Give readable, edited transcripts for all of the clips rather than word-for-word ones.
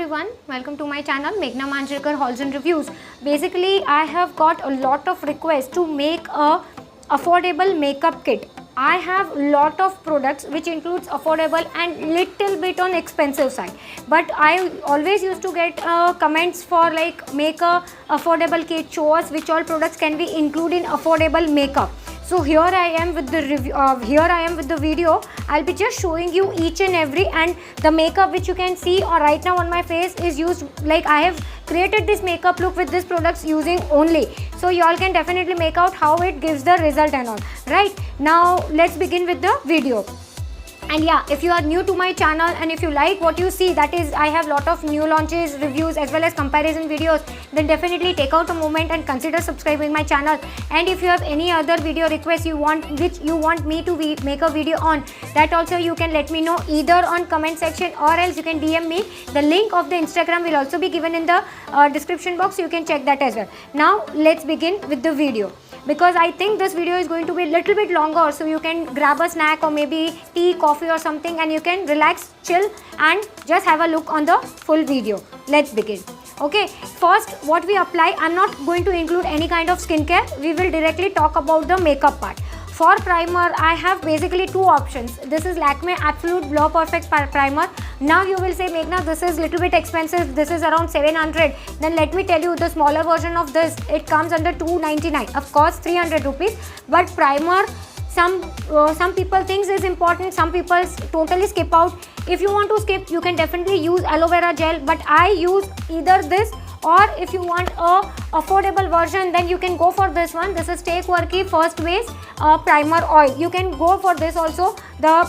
everyone, welcome to my channel Meghna Manjrekar Hauls and Reviews. Basically, I have got a lot of requests to make a affordable makeup kit. I have lot of products which includes affordable and little bit on expensive side, but I always used to get comments for like make a affordable kit, show us which all products can be included in affordable makeup. So here I am with the review. Here I am with the video. I'll be just showing you each and every, and the makeup which you can see or right now on my face is used, like I have created this makeup look with these products using only. So you all can definitely make out how it gives the result and all. Right now let's begin with the video. And yeah, if you are new to my channel and if you like what you see, that is I have lot of new launches, reviews as well as comparison videos, then definitely take out a moment and consider subscribing my channel. And if you have any other video requests which you want me to make a video on, that also you can let me know either on comment section or else you can DM me. The link of the Instagram will also be given in the description box, so you can check that as well. Now let's begin with the video, because I think this video is going to be a little bit longer, so you can grab a snack or maybe tea, coffee or something, and you can relax, chill and just have a look on the full video. Let's begin. Okay, first what we apply, I'm not going to include any kind of skincare. We will directly talk about the makeup part. For primer, I have basically two options. This is Lakme Absolute Blur Perfect Primer. Now you will say, Meghna, this is little bit expensive. This is around 700. Then let me tell you, the smaller version of this, it comes under 299. Of course, 300 rupees. But primer, some people think is important. Some people totally skip out. If you want to skip, you can definitely use aloe vera gel. But I use either this, or if you want a affordable version, then you can go for this one. This is Stay Quirky First Base Primer Oil. You can go for this also. The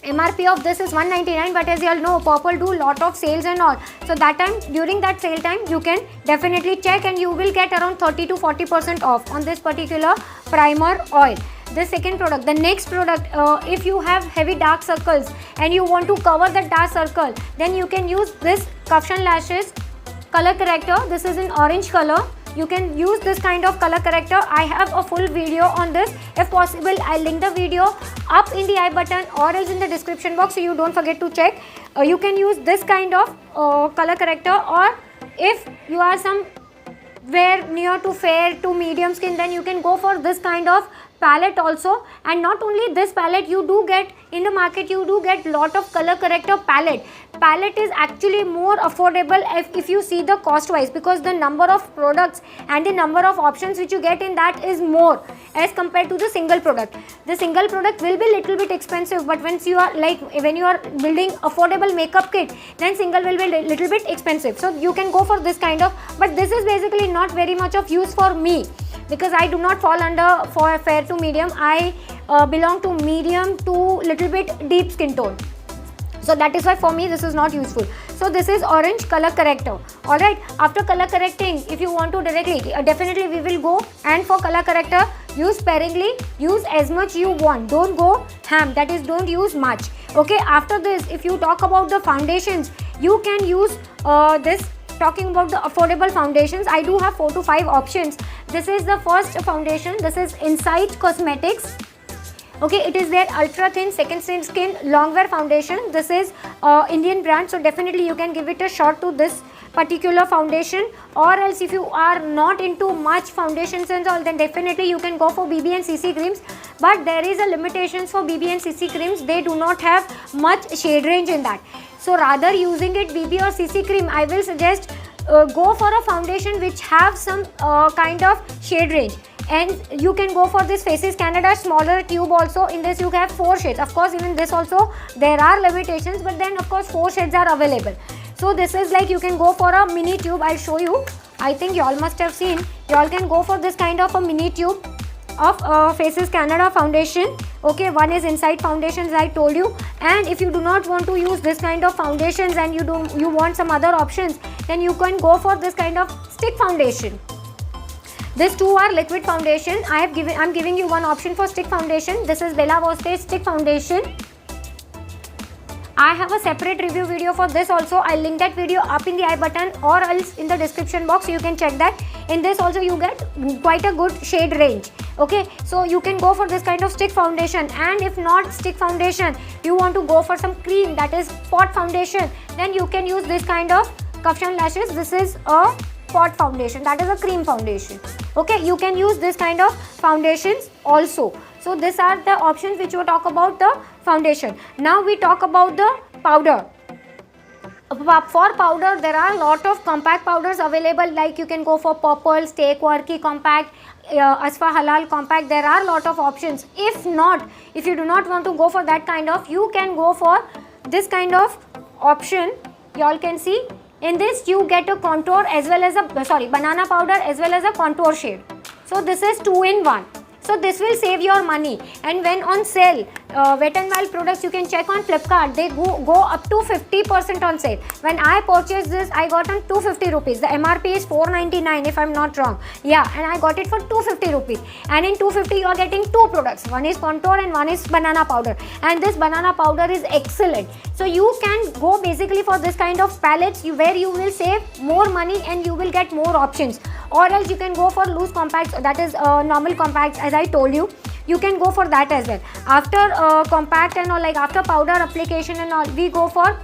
MRP of this is 199, but as you all know, Purple do lot of sales and all. So that time, during that sale time, you can definitely check and you will get around 30 to 40% off on this particular primer oil. The second product, the next product, if you have heavy dark circles and you want to cover the dark circle, then you can use this Kafshan Lashes color corrector. This is in orange color. You can use this kind of color corrector. I have a full video on this. If possible, I'll link the video up in the I button or else in the description box, so you don't forget to check. You can use this kind of color corrector, or if you are somewhere near to fair to medium skin, then you can go for this kind of palette also. And not only this palette, you do get in the market, you do get lot of color corrector palette. Palette is actually more affordable if you see the cost wise, because the number of products and the number of options which you get in that is more as compared to the single product. The single product will be little bit expensive, but when you are building affordable makeup kit, then single will be little bit expensive. So you can go for this kind of, but this is basically not very much of use for me, because I do not fall under for fair to medium. I belong to medium to little bit deep skin tone. So that is why for me this is not useful. So this is orange color corrector. Alright, after color correcting, if you want to directly, definitely we will go, and for color corrector, use sparingly, use as much you want. Don't go ham, that is don't use much. Okay, after this, if you talk about the foundations, you can use this. Talking about the affordable foundations, I do have 4 to 5 options. This is the first foundation. This is Insight Cosmetics. Okay, it is their ultra thin second skin long wear foundation. This is Indian brand, so definitely you can give it a shot to this particular foundation. Or else if you are not into much foundations and all, then definitely you can go for BB and CC creams. But there is a limitations for BB and CC creams. They do not have much shade range in that. So rather using it BB or CC cream, I will suggest go for a foundation which have some kind of shade range. And you can go for this Faces Canada smaller tube also. In this you have 4 shades. Of course, even this also there are limitations, but then of course 4 shades are available. So this is like you can go for a mini tube. I'll show you. I think you all must have seen. You all can go for this kind of a mini tube of Faces Canada foundation. Okay, one is Insight foundations, I told you. And if you do not want to use this kind of foundations and you want some other options, then you can go for this kind of stick foundation. These two are liquid foundation. I'm giving you one option for stick foundation. This is Bella Voste stick foundation. I have a separate review video for this also. I'll link that video up in the I button or else in the description box, so you can check that. In this also you get quite a good shade range. Okay, so you can go for this kind of stick foundation, and if not stick foundation, you want to go for some cream, that is pot foundation, then you can use this kind of Kafshan Lashes. This is a pot foundation, that is a cream foundation. Okay, you can use this kind of foundations also. So these are the options which we talk about the foundation. Now we talk about the powder. For powder, there are a lot of compact powders available, like you can go for Purple, Stay Quirky Compact, Asfa Halal Compact. There are a lot of options. If you do not want to go for that kind of, you can go for this kind of option. You all can see, in this you get a contour as well as a banana powder as well as a contour shade. So this is 2-in-1. So this will save your money. And when on sale, Wet n Wild products, you can check on Flipkart, they go up to 50% on sale. When I purchased this, I got on 250 rupees. The MRP is 499 if I'm not wrong. Yeah, and I got it for 250 rupees. And in 250 you are getting two products. One is contour and one is banana powder. And this banana powder is excellent. So you can go basically for this kind of palettes where you will save more money and you will get more options. Or else you can go for loose compacts, that is normal compacts, as I told you. You can go for that as well. After compact and all, like after powder application and all, we go for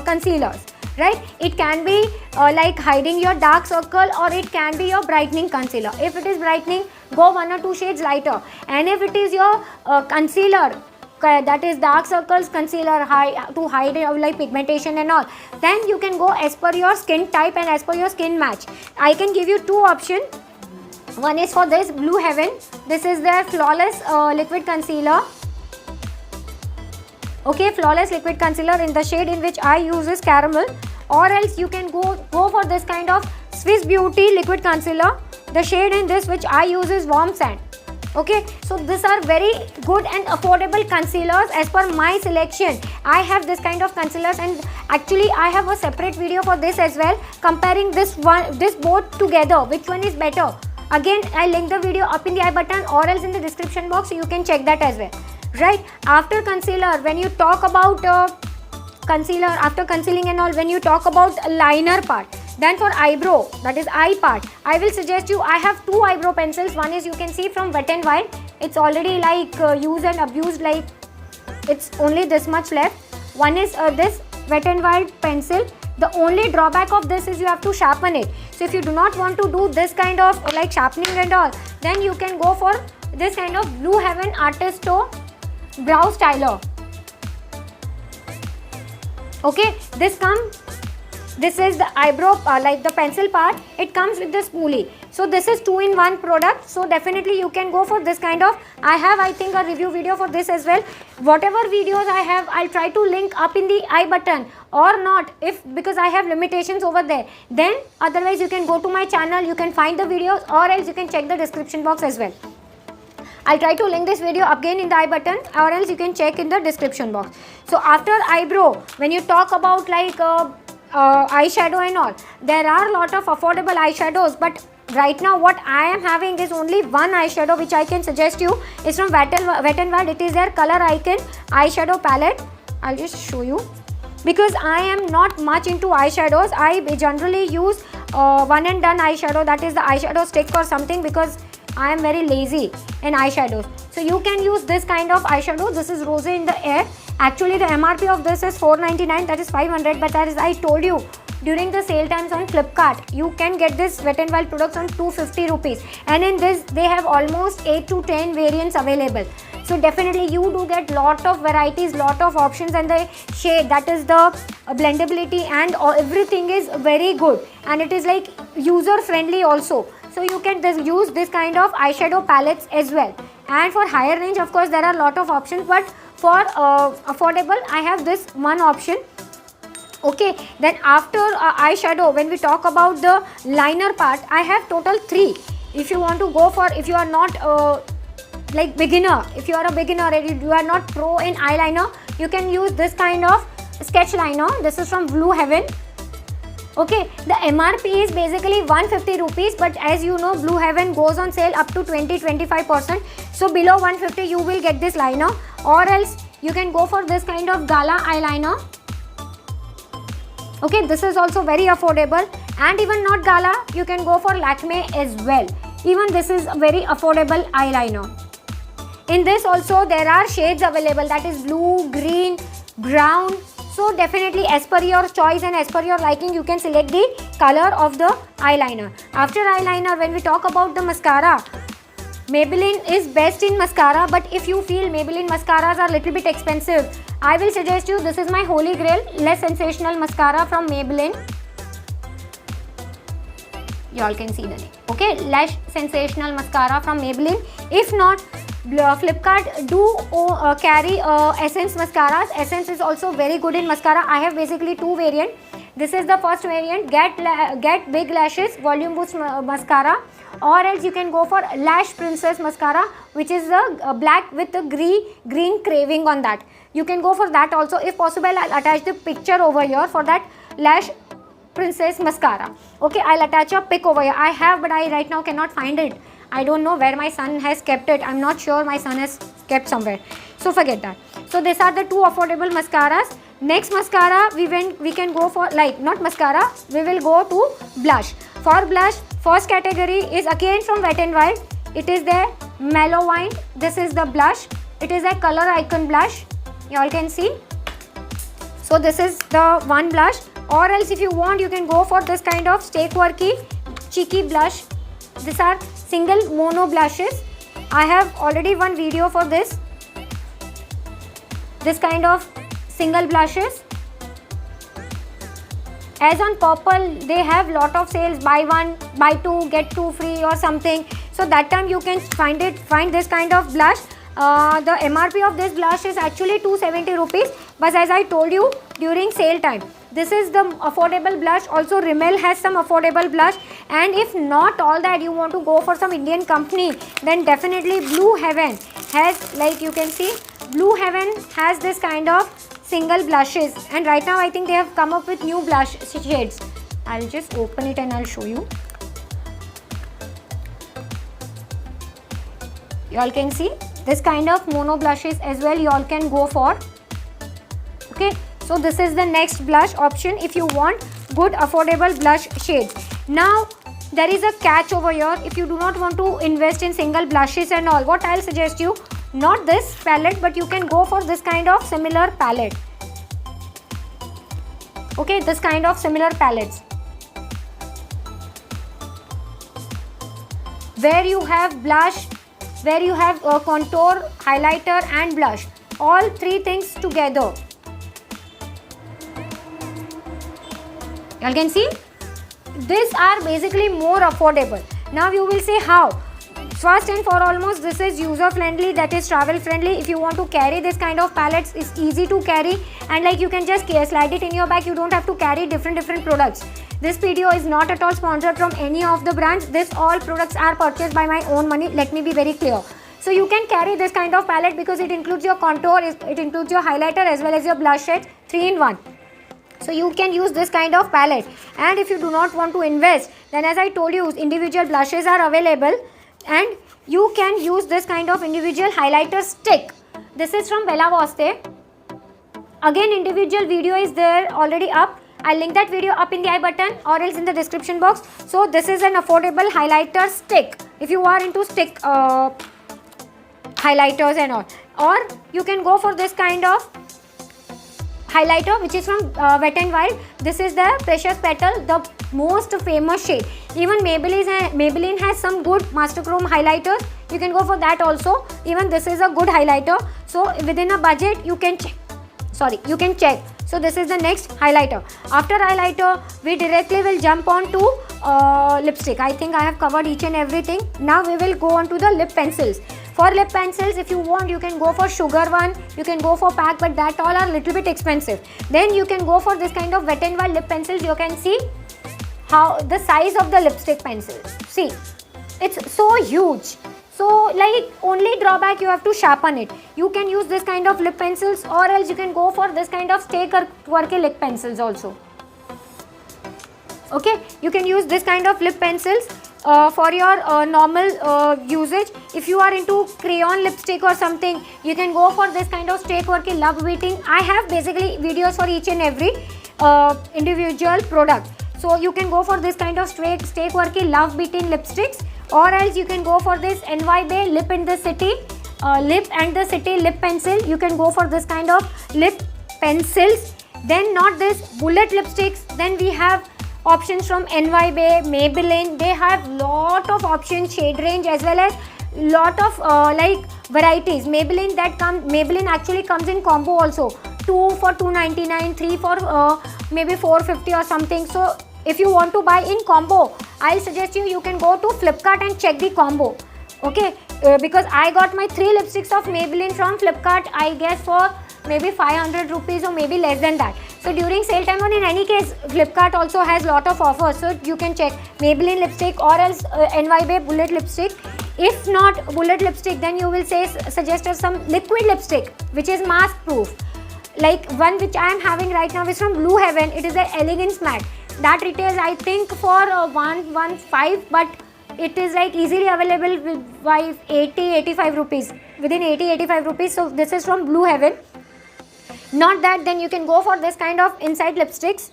concealers, right? It can be like hiding your dark circle, or it can be your brightening concealer. If it is brightening, go 1 or 2 shades lighter. And if it is your concealer, that is dark circles concealer, to hide like pigmentation and all, then you can go as per your skin type and as per your skin match. I can give you 2 options. One is for this Blue Heaven. This is their flawless liquid concealer. Okay, flawless liquid concealer in the shade in which I use is caramel. Or else you can go for this kind of Swiss Beauty liquid concealer. The shade in this which I use is Warm Sand. Okay, so these are very good and affordable concealers as per my selection. I have this kind of concealers, and actually I have a separate video for this as well, comparing this both together, which one is better. Again, I link the video up in the I button or else in the description box, so you can check that as well. Right, after concealer, when you talk about concealer, after concealing and all, when you talk about liner part, then for eyebrow, that is eye part, I will suggest you, I have 2 eyebrow pencils. One is, you can see, from Wet n Wild. It's already like used and abused, like it's only this much left. One is this Wet n Wild pencil. The only drawback of this is you have to sharpen it. So if you do not want to do this kind of like sharpening and all, then you can go for this kind of Blue Heaven Artisto brow styler. Okay, this is the eyebrow, like the pencil part. It comes with the spoolie. So this is 2-in-1 product. So definitely you can go for this kind of. I have, I think, a review video for this as well. Whatever videos I have, I'll try to link up in the I button, or not, because I have limitations over there. Then otherwise you can go to my channel, you can find the videos, or else you can check the description box as well. I'll try to link this video again in the I button, or else you can check in the description box. So after eyebrow, when you talk about like eyeshadow and all, there are a lot of affordable eyeshadows, but right now what I am having is only one eyeshadow which I can suggest you. Is from Wet n Wild. It is their Color Icon eyeshadow palette. I'll just show you, because I am not much into eyeshadows. I generally use one and done eyeshadow, that is the eyeshadow stick or something, because I am very lazy in eyeshadows. So you can use this kind of eyeshadow. This is Rose in the Air. Actually the MRP of this is 499, that is 500, but as I told you, during the sale times on Flipkart, you can get this Wet n Wild products on 250 rupees, and in this they have almost 8 to 10 variants available. So definitely you do get lot of varieties, lot of options, and the shade, that is the blendability and everything is very good, and it is like user friendly also. So you can use this kind of eyeshadow palettes as well. And for higher range, of course, there are a lot of options, but for affordable, I have this one option. Okay, then after eyeshadow, when we talk about the liner part, I have total 3. If you want to go for, if you are not like beginner, if you are a beginner and you are not pro in eyeliner, you can use this kind of sketch liner. This is from Blue Heaven. Okay, the MRP is basically 150 rupees, but as you know, Blue Heaven goes on sale up to 20-25%. So below 150 you will get this liner, or else you can go for this kind of Gala eyeliner. Okay, this is also very affordable. And even not Gala, you can go for Lakme as well. Even this is a very affordable eyeliner. In this also there are shades available, that is blue, green, brown. So definitely as per your choice and as per your liking you can select the color of the eyeliner. After eyeliner, when we talk about the mascara, Maybelline is best in mascara, but if you feel Maybelline mascaras are little bit expensive, I will suggest you, this is my holy grail, Less Sensational mascara from Maybelline. You all can see the name. Okay, Less Sensational mascara from Maybelline. If not, Flipkart do carry Essence mascaras. Essence is also very good in mascara. I have basically two variants. This is the first variant, Get Big Lashes Volume Boost mascara, or else you can go for Lash Princess mascara, which is the black with the green craving on that. You can go for that also. If possible, I'll attach the picture over here for that Lash Princess mascara. Okay, I'll attach a pic over here. I have, but I right now cannot find it. I don't know where my son has kept it. I'm not sure, my son has kept somewhere. So forget that. So these are the two affordable mascaras. Next mascara, we can go for, like, not mascara, we will go to blush. For blush, first category is again from Wet n Wild. It is the Mellow Wine. This is the blush. It is a color icon blush. You all can see. So this is the one blush. Or else if you want, you can go for this kind of Stay Quirky Cheeky blush. These are single mono blushes. I have already one video for this. This kind of single blushes. As on Purple, they have lot of sales, buy one, buy two, get two free or something. So that time you can find this kind of blush. The MRP of this blush is actually 270 rupees. But as I told you, during sale time, this is the affordable blush. Also Rimmel has some affordable blush. And if not all that, you want to go for some Indian company, then definitely Blue Heaven has, like you can see, Blue Heaven has this kind of single blushes, and right now I think they have come up with new blush shades. I'll just open it and I'll show you. You all can see this kind of mono blushes as well, you all can go for. Okay, so this is the next blush option if you want good affordable blush shades. Now there is a catch over here. If you do not want to invest in single blushes and all, what I'll suggest you, not this palette, but you can go for this kind of similar palette. Okay, this kind of similar palettes where you have blush, where you have contour, highlighter and blush, all three things together. You can see these are basically more affordable. Now you will say how? First and foremost, this is user friendly, that is travel friendly. If you want to carry this kind of palettes, it's easy to carry, and like you can just slide it in your bag. You don't have to carry different products. This video is not at all sponsored from any of the brands. This all products are purchased by my own money. Let me be very clear. So you can carry this kind of palette because it includes your contour, it includes your highlighter as well as your blush shade, 3-in-1. So you can use this kind of palette. And if you do not want to invest, then as I told you, individual blushes are available. And you can use this kind of individual highlighter stick. This is from Bella Voste. Again, individual video is there already up. I'll link that video up in the I button or else in the description box. So this is an affordable highlighter stick if you are into stick highlighters and all. Or you can go for this kind of highlighter which is from Wet n Wild. This is the Precious Petal, the most famous shade. Even Maybelline has some good Master Chrome highlighters. You can go for that also. Even this is a good highlighter. So within a budget you can check. You can check. So this is the next highlighter. After highlighter, we directly will jump on to lipstick. I think I have covered each and everything. Now we will go on to the lip pencils. For lip pencils, if you want, you can go for Sugar one, you can go for Pack, but that all are little bit expensive. Then you can go for this kind of Wet n Wild lip pencils. You can see how the size of the lipstick pencils. See, it's so huge. So like only drawback, you have to sharpen it. You can use this kind of lip pencils, or else you can go for this kind of Stay Quirky lip pencils also. Okay, you can use this kind of lip pencils for your normal usage. If you are into crayon lipstick or something, you can go for this kind of Stay Quirky Love Beating. I have basically videos for each and every individual product. So you can go for this kind of Stay Quirky Love Beating lipsticks. or else you can go for this NY Bay Lip and the City lip pencil. You can go for this kind of lip pencils. Then not this bullet lipsticks. Then we have options from NY Bay, Maybelline. They have lot of options, shade range, as well as lot of like varieties. Maybelline actually comes in combo also. 2 for 299, 3 for maybe 450 or something. So if you want to buy in combo, I'll suggest you can go to Flipkart and check the combo. Okay, because I got my 3 lipsticks of Maybelline from Flipkart, I guess for maybe 500 rupees or maybe less than that. So during sale time, or in any case, Flipkart also has lot of offers, so you can check Maybelline lipstick or else NY Bay bullet lipstick. If not bullet lipstick, then you will suggest us some liquid lipstick which is mask proof. Like one which I am having right now is from Blue Heaven. It is the Elegance Matte. That retails I think for 115, but it is like easily available with by 80-85 rupees, within 80-85 rupees. So this is from Blue Heaven. Not that, then you can go for this kind of inside lipsticks.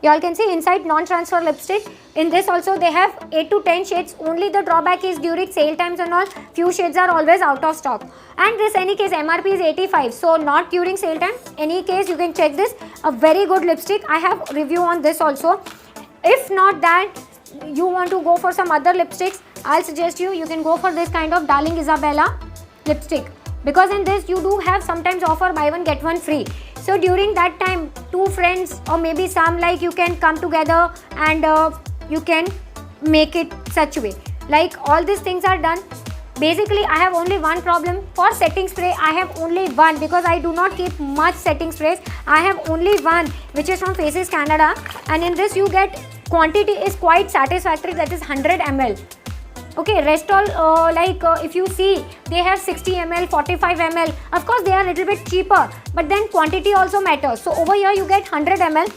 You all can see inside non-transfer lipstick. In this also they have 8 to 10 shades. Only the drawback is during sale times and all, few shades are always out of stock. And this any case MRP is 85, so not during sale time. Any case you can check this, a very good lipstick. I have review on this also. If not that, you want to go for some other lipsticks, I'll suggest you can go for this kind of Darling Isabella lipstick, because in this you do have sometimes offer buy one get one free. So during that time, 2 friends or maybe some, like, you can come together and you can make it such way. Like all these things are done. Basically I have only one problem for setting spray. I have only one, because I do not keep much setting sprays. I have only one which is from Faces Canada, and in this you get quantity is quite satisfactory, that is 100 ml. Okay, rest all if you see, they have 60 ml, 45 ml. Of course they are a little bit cheaper, but then quantity also matters. So over here you get 100 ml.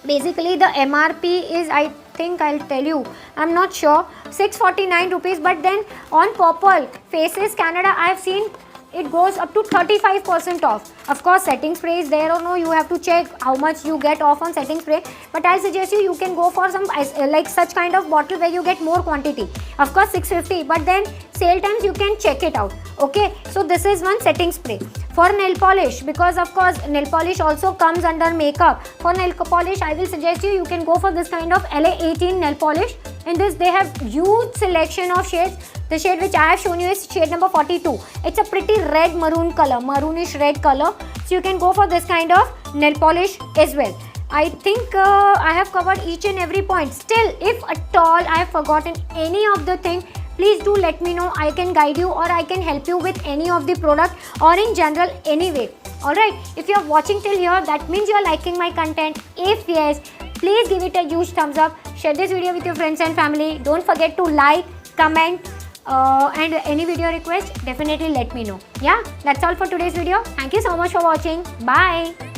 Basically the MRP is, I think I'll tell you, I'm not sure, 649 rupees, but then on Purple Faces Canada I have seen it goes up to 35% off. Of course setting spray is there or no, you have to check how much you get off on setting spray, but I'll suggest you can go for some like such kind of bottle where you get more quantity. Of course 650, but then sale times you can check it out. Okay, so this is one setting spray. For nail polish, because of course nail polish also comes under makeup, for nail polish I will suggest you can go for this kind of LA18 nail polish. In this they have huge selection of shades. The shade which I have shown you is shade number 42. It's a pretty red maroon color, maroonish red color. So you can go for this kind of nail polish as well. I think I have covered each and every point. Still, if at all I have forgotten any of the thing, please do let me know. I can guide you or I can help you with any of the product or in general anyway. Alright, if you are watching till here, that means you are liking my content. If yes, please give it a huge thumbs up. Share this video with your friends and family. Don't forget to like, comment, and any video request, definitely let me know. Yeah, that's all for today's video. Thank you so much for watching. Bye.